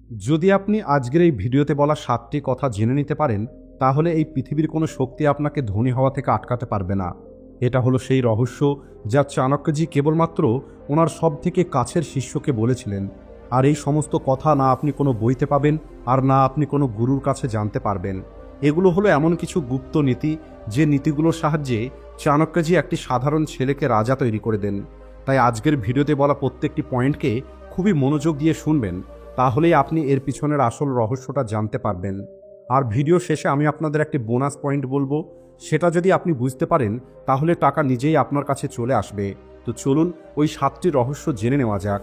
যদি আপনি আজকের এই ভিডিওতে বলা 7টি কথা জেনে নিতে পারেন, তাহলে এই পৃথিবীর কোনো শক্তি আপনাকে ধনী হওয়া থেকে আটকাতে পারবে না। এটা হলো সেই রহস্য যা চাণক্যজি কেবলমাত্র ওনার সবথেকে কাছের শিষ্যকে বলেছিলেন। আর এই সমস্ত কথা না আপনি কোনো বইতে পাবেন, আর না আপনি কোনো গুরুর কাছে জানতে পারবেন। এগুলো হলো এমন কিছু গুপ্ত নীতি, যে নীতিগুলোর সাহায্যে চাণক্যজি একটি সাধারণ ছেলেকে রাজা তৈরি করে দেন। তাই আজকের ভিডিওতে বলা প্রত্যেকটি পয়েন্টকে খুবই মনোযোগ দিয়ে শুনবেন, তাহলেই আপনি এর পিছনের আসল রহস্যটা জানতে পারবেন। আর ভিডিও শেষে আমি আপনাদের একটি বোনাস পয়েন্ট বলবো, সেটা যদি আপনি বুঝতে পারেন তাহলে টাকা নিজেই আপনার কাছে চলে আসবে। তো চলুন ওই 7টি রহস্য জেনে নেওয়া যাক।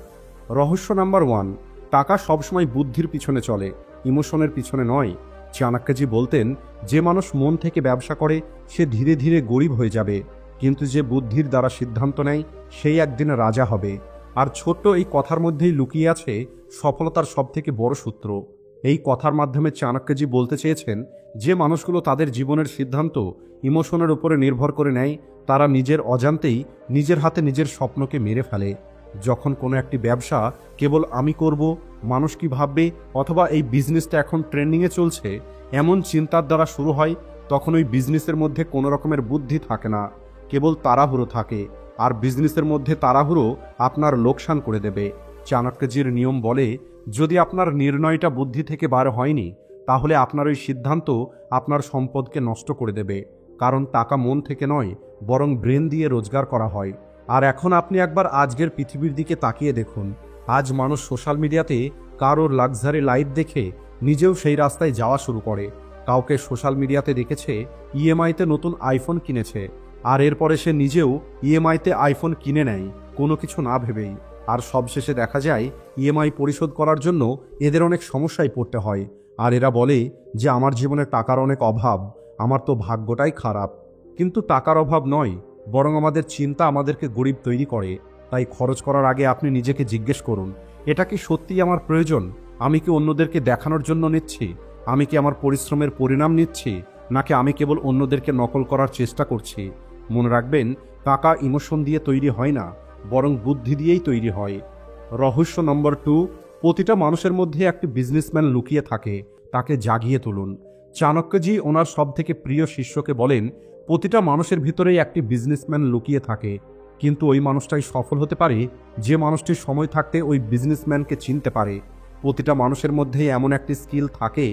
রহস্য নাম্বার 1, টাকা সবসময় বুদ্ধির পিছনে চলে, ইমোশনের পিছনে নয়। চাণক্যজি বলতেন, যে মানুষ মন থেকে ব্যবসা করে সে ধীরে ধীরে গরিব হয়ে যাবে, কিন্তু যে বুদ্ধির দ্বারা সিদ্ধান্ত নেয় সেই একদিন রাজা হবে। আর ছোট্ট এই কথার মধ্যেই লুকিয়ে আছে সফলতার সবথেকে বড় সূত্র। এই কথার মাধ্যমে চাণক্যজি বলতে চেয়েছেন, যে মানুষগুলো তাদের জীবনের সিদ্ধান্ত ইমোশনের উপরে নির্ভর করে নেয়, তারা নিজের অজান্তেই নিজের হাতে নিজের স্বপ্নকে মেরে ফেলে। যখন কোনো একটি ব্যবসা কেবল আমি করব, মানুষ কি ভাববে, অথবা এই বিজনেসটা এখন ট্রেন্ডিংয়ে চলছে, এমন চিন্তার দ্বারা শুরু হয়, তখন ওই বিজনেসের মধ্যে কোনো রকমের বুদ্ধি থাকে না, কেবল তাড়াহুড়ো থাকে। আর বিজনেসের মধ্যে তাড়াহুড়ো আপনার লোকসান করে দেবে। চাণক্যজির নিয়ম বলে, যদি আপনার নির্ণয়টা বুদ্ধি থেকে বার হয়নি, তাহলে আপনার ওই সিদ্ধান্ত আপনার সম্পদকে নষ্ট করে দেবে। কারণ টাকা মন থেকে নয়, বরং ব্রেন দিয়ে রোজগার করা হয়। আর এখন আপনি একবার আজকের পৃথিবীর দিকে তাকিয়ে দেখুন। আজ মানুষ সোশ্যাল মিডিয়াতে কারোর লাক্সারি লাইফ দেখে নিজেও সেই রাস্তায় যাওয়া শুরু করে। কাউকে সোশ্যাল মিডিয়াতে দেখেছে ইএমআইতে নতুন আইফোন কিনেছে, আর এরপরে সে নিজেও ইএমআইতে আইফোন কিনে নেয়, কোনো কিছু না ভেবেই। আর সবশেষে দেখা যায় ইএমআই পরিশোধ করার জন্য এদের অনেক সমস্যায় পড়তে হয়। আর এরা বলে যে আমার জীবনে টাকার অনেক অভাব, আমার তো ভাগ্যটাই খারাপ। কিন্তু টাকার অভাব নয়, বরং আমাদের চিন্তা আমাদেরকে গরিব তৈরি করে। তাই খরচ করার আগে আপনি নিজেকে জিজ্ঞেস করুন, এটা কি সত্যিই আমার প্রয়োজন? আমি কি অন্যদেরকে দেখানোর জন্য নিচ্ছি? আমি কি আমার পরিশ্রমের পরিণাম নিচ্ছি, নাকি আমি কেবল অন্যদেরকে নকল করার চেষ্টা করছি? মনে রাখবেন, টাকা ইমোশন দিয়ে তৈরি হয় না, বরং বুদ্ধি দিয়েই তৈরি হয়। রহস্য নম্বর 2, প্রতিটা মানুষের মধ্যে একটি বিজনেসম্যান লুকিয়ে থাকে, তাকে জাগিয়ে তুলুন। চাণক্যজি ওনার সবথেকে প্রিয় শিষ্যকে বলেন, প্রতিটা মানুষের ভিতরেই একটি বিজনেসম্যান লুকিয়ে থাকে, কিন্তু ওই মানুষটাই সফল হতে পারে যে মানুষটি সময় থাকতে ওই বিজনেসম্যানকে চিনতে পারে। প্রতিটা মানুষের মধ্যেই এমন একটি স্কিল থাকে,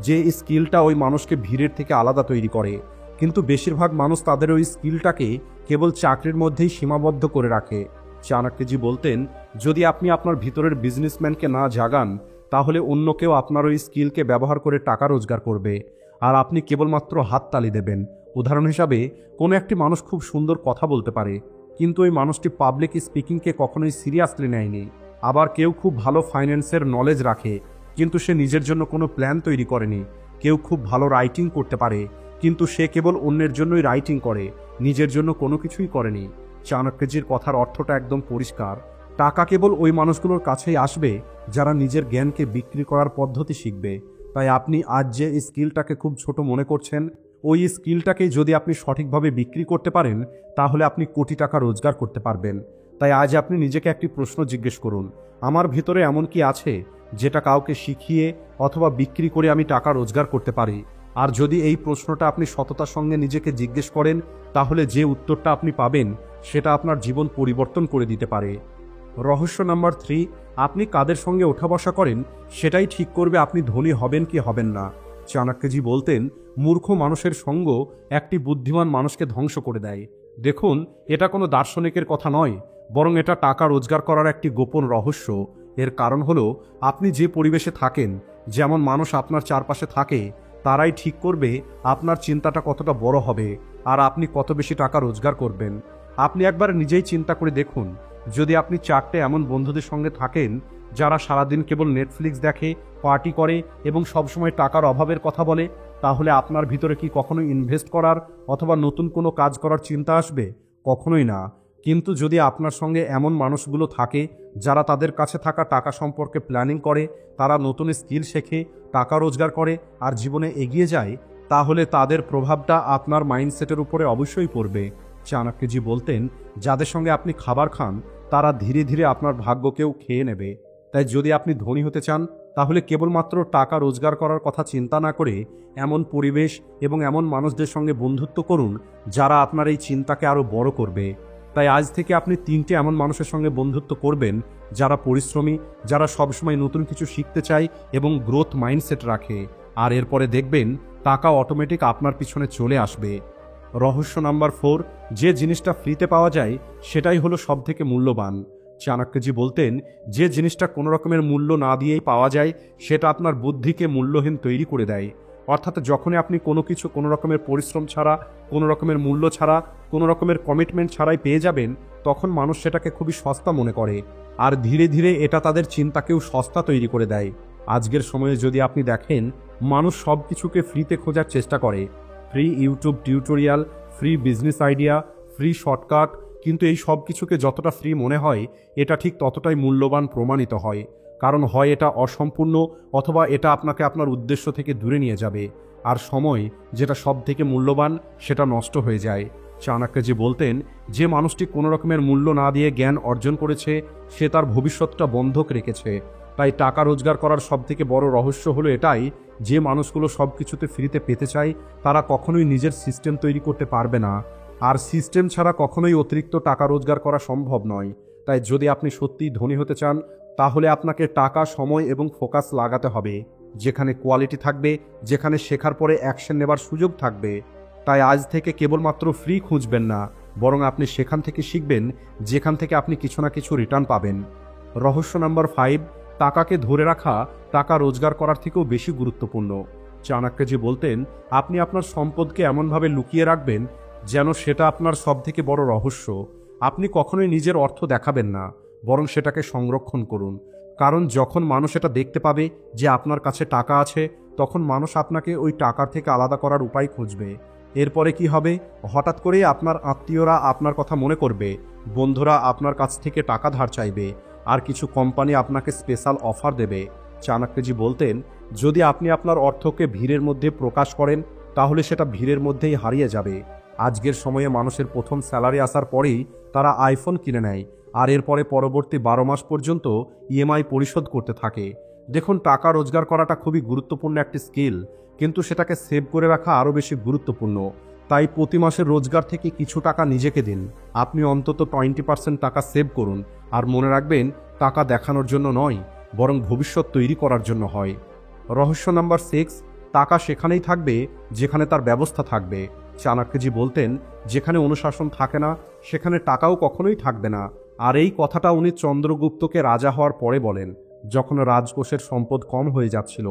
যে স্কিলটা ওই মানুষকে ভিড়ের থেকে আলাদা তৈরি করে। কিন্তু বেশিরভাগ মানুষ তাদের ওই স্কিলটাকে কেবল চাকরির মধ্যেই সীমাবদ্ধ করে রাখে। চাণক্যজি বলতেন, যদি আপনি আপনার ভিতরের বিজনেসম্যানকে না জাগান, তাহলে অন্য কেউ আপনার ওই স্কিলকে ব্যবহার করে টাকা রোজগার করবে, আর আপনি কেবলমাত্র হাততালি দেবেন। উদাহরণ হিসাবে, কোনো একটি মানুষ খুব সুন্দর কথা বলতে পারে, কিন্তু ওই মানুষটি পাবলিক স্পিকিংকে কখনোই সিরিয়াসলি নেয়নি। আবার কেউ খুব ভালো ফাইন্যান্সের নলেজ রাখে, কিন্তু সে নিজের জন্য কোনো প্ল্যান তৈরি করেনি। কেউ খুব ভালো রাইটিং করতে পারে, কিন্তু সে কেবল অন্যের জন্যই রাইটিং করে, নিজের জন্য কোনো কিছুই করেনি। চাণক্যজির কথার অর্থটা একদম পরিষ্কার। টাকা কেবল ওই মানুষগুলোর কাছেই আসবে যারা নিজের জ্ঞানকে বিক্রি করার পদ্ধতি শিখবে। তাই আপনি আজ যে স্কিলটাকে খুব ছোট মনে করছেন, ওই স্কিলটাকে যদি আপনি সঠিকভাবে বিক্রি করতে পারেন, তাহলে আপনি কোটি টাকা রোজগার করতে পারবেন। তাই আজ আপনি নিজেকে একটি প্রশ্ন জিজ্ঞেস করুন, আমার ভিতরে এমন কি আছে যেটা কাউকে শিখিয়ে অথবা বিক্রি করে আমি টাকা রোজগার করতে পারি? আর যদি এই প্রশ্নটা আপনি সততার সঙ্গে নিজেকে জিজ্ঞেস করেন, তাহলে যে উত্তরটা আপনি পাবেন সেটা আপনার জীবন পরিবর্তন করে দিতে পারে। রহস্য নাম্বার 3, আপনি কাদের সঙ্গে ওঠা বসা করেন সেটাই ঠিক করবে আপনি ধনী হবেন কি হবেন না। চাণক্যজি বলতেন, মূর্খ মানুষের সঙ্গ একটি বুদ্ধিমান মানুষকে ধ্বংস করে দেয়। দেখুন, এটা কোনো দার্শনিকের কথা নয়, বরং এটা টাকা রোজগার করার একটি গোপন রহস্য। এর কারণ হলো, আপনি যে পরিবেশে থাকেন, যেমন মানুষ আপনার চারপাশে থাকে, তারাই ঠিক করবে আপনার চিন্তাটা কতটা বড় হবে আর আপনি কত বেশি টাকা রোজগার করবেন। আপনি একবার নিজেই চিন্তা করে দেখুন, যদি আপনি 4টে এমন বন্ধুদের সঙ্গে থাকেন যারা সারাদিন কেবল নেটফ্লিক্স দেখে, পার্টি করে এবং সবসময় টাকার অভাবের কথা বলে, তাহলে আপনার ভিতরে কি কখনো ইনভেস্ট করার অথবা নতুন কোনো কাজ করার চিন্তা আসবে? কখনোই না। কিন্তু যদি আপনার সঙ্গে এমন মানুষগুলো থাকে যারা তাদের কাছে থাকা টাকা সম্পর্কে প্ল্যানিং করে, তারা নতুন স্কিল শেখে, টাকা রোজগার করে আর জীবনে এগিয়ে যায়, তাহলে তাদের প্রভাবটা আপনার মাইন্ডসেটের উপরে অবশ্যই পড়বে। চাণক্যজি বলতেন, যাদের সঙ্গে আপনি খাবার খান, তারা ধীরে ধীরে আপনার ভাগ্যকেও খেয়ে নেবে। তাই যদি আপনি ধনী হতে চান তাহলে কেবলমাত্র টাকা রোজগার করার কথা চিন্তা না করে এমন পরিবেশ এবং এমন মানুষদের সঙ্গে বন্ধুত্ব করুন যারা আপনার এই চিন্তাকে আরও বড় করবে। তাই আজ থেকে আপনি 3টে এমন মানুষের সঙ্গে বন্ধুত্ব করবেন যারা পরিশ্রমী, যারা সবসময় নতুন কিছু শিখতে চায় এবং গ্রোথ মাইন্ডসেট রাখে। আর এরপরে দেখবেন টাকা অটোমেটিক আপনার পিছনে চলে আসবে। রহস্য নাম্বার 4, যে জিনিসটা ফ্রিতে পাওয়া যায় সেটাই হলো সবথেকে মূল্যবান। চাণক্যজি বলতেন, যে জিনিসটা কোনো রকমের মূল্য না দিয়েই পাওয়া যায় সেটা আপনার বুদ্ধিকে মূল্যহীন তৈরি করে দেয়। অর্থাৎ যখনই আপনি কোনো কিছু কোনো রকমের পরিশ্রম ছাড়া, কোনো রকমের মূল্য ছাড়া, কোনো রকমের কমিটমেন্ট ছাড়াই পেয়ে যাবেন, তখন মানুষ সেটাকে খুবই সস্তা মনে করে। আর ধীরে ধীরে এটা তাদের চিন্তাকেও সস্তা তৈরি করে দেয়। আজকের সময়ে যদি আপনি দেখেন, মানুষ সব কিছুকে ফ্রিতে খোঁজার চেষ্টা করে। Free YouTube tutorial, free business idea, free shortcut, কিন্তু এই সব কিছুকে যতটা ফ্রি মনে হয় এটা ঠিক ততটাই মূল্যবান প্রমাণিত হয়। কারণ হয় এটা অসম্পূর্ণ, অথবা এটা আপনাকে আপনার উদ্দেশ্য থেকে দূরে নিয়ে যাবে। আর সময়, যেটা সব থেকে মূল্যবান, সেটা নষ্ট হয়ে যায়। চাণক্যজি বলতেন, যে মানুষটি কোনো রকমের মূল্য না দিয়ে জ্ঞান অর্জন করেছে সে তার ভবিষ্যৎটা বন্ধক রেখেছে। তাই টাকা রোজগার করার সবথেকে বড় রহস্য হলো এটাই, যে মানুষগুলো সব কিছুতে ফ্রিতে পেতে চায় তারা কখনোই নিজের সিস্টেম তৈরি করতে পারবে না। আর সিস্টেম ছাড়া কখনোই অতিরিক্ত টাকা রোজগার করা সম্ভব নয়। তাই যদি আপনি সত্যিই ধনী হতে চান তাহলে আপনাকে টাকা, সময় এবং ফোকাস লাগাতে হবে, যেখানে কোয়ালিটি থাকবে, যেখানে শেখার পরে অ্যাকশন নেবার সুযোগ থাকবে। তাই আজ থেকে কেবলমাত্র ফ্রি খুঁজবেন না, বরং আপনি সেখান থেকে শিখবেন যেখান থেকে আপনি কিছু না কিছু রিটার্ন পাবেন। রহস্য নাম্বার 5, টাকাকে ধরে রাখা টাকা রোজগার করার থেকেও বেশি গুরুত্বপূর্ণ। চাণক্যজি বলতেন, আপনি আপনার সম্পদকে এমনভাবে লুকিয়ে রাখবেন যেন সেটা আপনার সবথেকে বড় রহস্য। আপনি কখনোই নিজের অর্থ দেখাবেন না, বরং সেটাকে সংরক্ষণ করুন। কারণ যখন মানুষ এটা দেখতে পাবে যে আপনার কাছে টাকা আছে, তখন মানুষ আপনাকে ওই টাকা থেকে আলাদা করার উপায় খুঁজবে। এরপরে কি হবে? হঠাৎ করেই আপনার আত্মীয়রা আপনার কথা মনে করবে, বন্ধুরা আপনার কাছ থেকে টাকা ধার চাইবে, আর কিছু কোম্পানি আপনাকে স্পেশাল অফার দেবে। চাণক্যজি বলতেন, যদি আপনি আপনার অর্থকে ভিড়ের মধ্যে প্রকাশ করেন তাহলে সেটা ভিড়ের মধ্যেই হারিয়ে যাবে। আজকের সময়ে মানুষের প্রথম স্যালারি আসার পরেই তারা আইফোন কিনে নেয়, আর এরপরে পরবর্তী 12 মাস পর্যন্ত ইএমআই পরিশোধ করতে থাকে। দেখুন, টাকা রোজগার করাটা খুবই গুরুত্বপূর্ণ একটি স্কিল, কিন্তু সেটাকে সেভ করে রাখা আরও বেশি গুরুত্বপূর্ণ। তাই প্রতি মাসের রোজগার থেকে কিছু টাকা নিজেকে দিন। আপনি অন্তত 20% টাকা সেভ করুন। আর মনে রাখবেন, টাকা দেখানোর জন্য নয়, বরং ভবিষ্যৎ তৈরি করার জন্য হয়। রহস্য নাম্বার 6, টাকা সেখানেই থাকবে যেখানে তার ব্যবস্থা থাকবে। চাণক্যজি বলতেন, যেখানে অনুশাসন থাকে না সেখানে টাকাও কখনোই থাকবে না। আর এই কথাটা উনি চন্দ্রগুপ্তকে রাজা হওয়ার পরে বলেন, যখন রাজকোষের সম্পদ কম হয়ে যাচ্ছিল।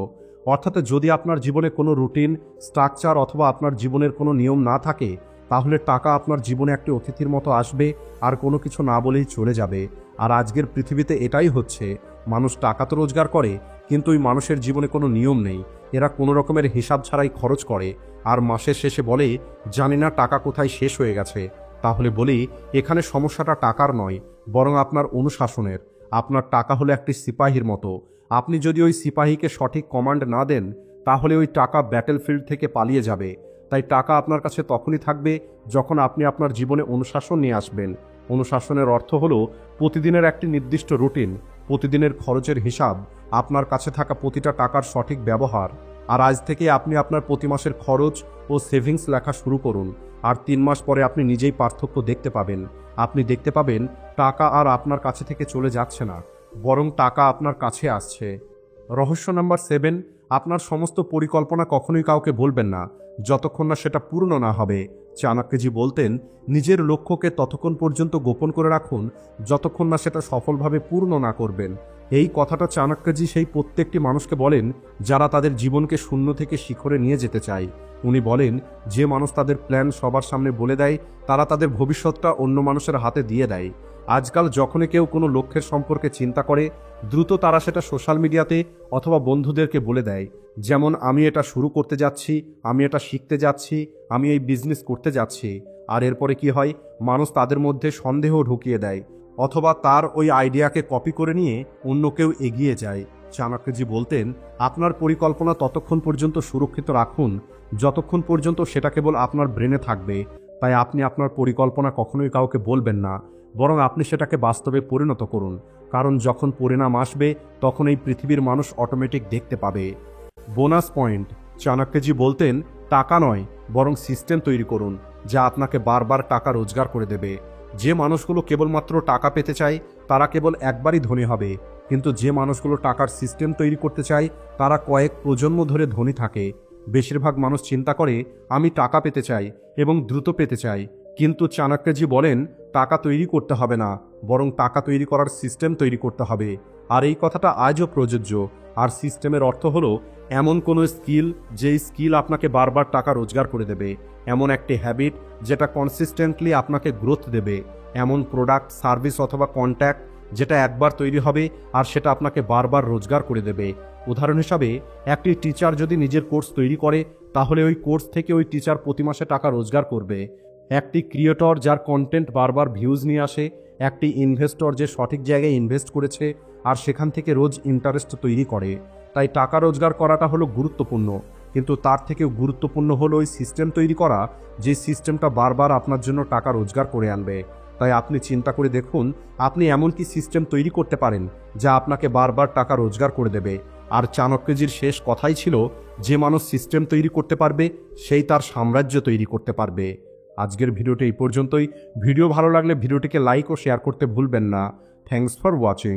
অর্থাৎ যদি আপনার জীবনে কোনো রুটিন, স্ট্রাকচার অথবা আপনার জীবনের কোনো নিয়ম না থাকে, তাহলে টাকা আপনার জীবনে একটি অতিথির মতো আসবে আর কোনো কিছু না বলেই চলে যাবে। আর আজকের পৃথিবীতে এটাই হচ্ছে, মানুষ টাকা তো রোজগার করে, কিন্তু ওই মানুষের জীবনে কোনো নিয়ম নেই। এরা কোনো রকমের হিসাব ছাড়াই খরচ করে, আর মাসের শেষে বলে, জানি না টাকা কোথায় শেষ হয়ে গেছে। তাহলে বলি, এখানে সমস্যাটা টাকার নয়, বরং আপনার অনুশাসনের। আপনার টাকা হলো একটি সিপাহীর মতো। আপনি যদি ওই সিপাহীকে সঠিক কমান্ড না দেন, তাহলে ওই টাকা ব্যাটেলফিল্ড থেকে পালিয়ে যাবে। তাই টাকা আপনার কাছে তখনই থাকবে যখন আপনি আপনার জীবনে অনুশাসন নিয়ে আসবেন। অনুশাসনের অর্থ হলো প্রতিদিনের একটি নির্দিষ্ট রুটিন, প্রতিদিনের খরচের হিসাব, আপনার কাছে থাকা প্রতিটা টাকার সঠিক ব্যবহার। আর আজ থেকে আপনি আপনার প্রতি মাসের খরচ ও সেভিংস লেখা শুরু করুন। আর 3 মাস পরে আপনি নিজেই পার্থক্য দেখতে পাবেন। আপনি দেখতে পাবেন টাকা আর আপনার কাছে থেকে চলে যাচ্ছে না, বরং টাকা আপনার কাছে আসছে। রহস্য নাম্বার 7, আপনার সমস্ত পরিকল্পনা কখনোই কাউকে বলবেন না যতক্ষণ না সেটা পূর্ণ না হবে। চাণক্যজি বলতেন, নিজের লক্ষ্যকে ততক্ষণ পর্যন্ত গোপন করে রাখুন যতক্ষণ না সেটা সফলভাবে পূর্ণ না করবেন। এই কথাটা চাণক্যজি সেই প্রত্যেকটি মানুষকে বলেন যারা তাদের জীবনকে শূন্য থেকে শিখরে নিয়ে যেতে চায়। উনি বলেন, যে মানুষ তাদের প্ল্যান সবার সামনে বলে দেয় তারা তাদের ভবিষ্যৎটা অন্য মানুষের হাতে দিয়ে দেয়। আজকাল যখনই কেউ কোনো লক্ষ্যের সম্পর্কে চিন্তা করে, দ্রুত তারা সেটা সোশ্যাল মিডিয়াতে অথবা বন্ধুদেরকে বলে দেয়, যেমন আমি এটা শুরু করতে যাচ্ছি, আমি এটা শিখতে যাচ্ছি, আমি এই বিজনেস করতে যাচ্ছি। আর এরপরে কি হয়? মানুষ তাদের মধ্যে সন্দেহ ঢুকিয়ে দেয়, অথবা তার ওই আইডিয়াকে কপি করে নিয়ে অন্য কেউ এগিয়ে যায়। চাণক্যজি বলতেন, আপনার পরিকল্পনা ততক্ষণ পর্যন্ত সুরক্ষিত রাখুন যতক্ষণ পর্যন্ত সেটা কেবল আপনার ব্রেনে থাকবে। তাই আপনি আপনার পরিকল্পনা কখনোই কাউকে বলবেন না, বরং আপনি সেটাকে বাস্তবে পরিণত করুন। কারণ যখন পরিণাম আসবে তখন এই পৃথিবীর মানুষ অটোমেটিক দেখতে পাবে। বোনাস পয়েন্ট, চাণক্যজি বলতেন টাকা নয় বরং সিস্টেম তৈরি করুন যা আপনাকে বারবার টাকা রোজগার করে দেবে। যে মানুষগুলো কেবলমাত্র টাকা পেতে চায় তারা কেবল একবারই ধনী হবে, কিন্তু যে মানুষগুলো টাকার সিস্টেম তৈরি করতে চায় তারা কয়েক প্রজন্ম ধরে ধনী থাকে। বেশিরভাগ মানুষ চিন্তা করে আমি টাকা পেতে চাই এবং দ্রুত পেতে চাই, কিন্তু চাণক্যজি বলেন টাকা তৈরি করতে হবে না, বরং টাকা তৈরি করার সিস্টেম তৈরি করতে হবে। আর এই কথাটা আজও প্রযোজ্য। আর সিস্টেমের অর্থ হলো এমন কোনো স্কিল যেই স্কিল আপনাকে বারবার টাকা রোজগার করে দেবে, এমন একটি হ্যাবিট যেটা কনসিস্টেন্টলি আপনাকে গ্রোথ দেবে, এমন প্রোডাক্ট, সার্ভিস অথবা কন্ট্যাক্ট যেটা একবার তৈরি হবে আর সেটা আপনাকে বারবার রোজগার করে দেবে। উদাহরণ হিসাবে একটি টিচার যদি নিজের কোর্স তৈরি করে তাহলে ওই কোর্স থেকে ওই টিচার প্রতি মাসে টাকা রোজগার করবে। একটি ক্রিয়েটর যার কন্টেন্ট বারবার ভিউজ নিয়ে আসে, একটি ইনভেস্টর যে সঠিক জায়গায় ইনভেস্ট করেছে আর সেখান থেকে রোজ ইন্টারেস্ট তৈরি করে। তাই টাকা রোজগার করাটা হলো গুরুত্বপূর্ণ, কিন্তু তার থেকেও গুরুত্বপূর্ণ হলো ওই সিস্টেম তৈরি করা যে সিস্টেমটা বারবার আপনার জন্য টাকা রোজগার করে আনবে। তাই আপনি চিন্তা করে দেখুন আপনি এমন কি সিস্টেম তৈরি করতে পারেন যা আপনাকে বারবার টাকা রোজগার করে দেবে। আর চাণক্যজির শেষ কথাই ছিল, যে মানুষ সিস্টেম তৈরি করতে পারবে সেই তার সাম্রাজ্য তৈরি করতে পারবে। আজকের ভিডিওটি এই পর্যন্তই। ভিডিও ভালো লাগলে ভিডিওটিকে লাইক ও শেয়ার করতে ভুলবেন না। Thanks for watching.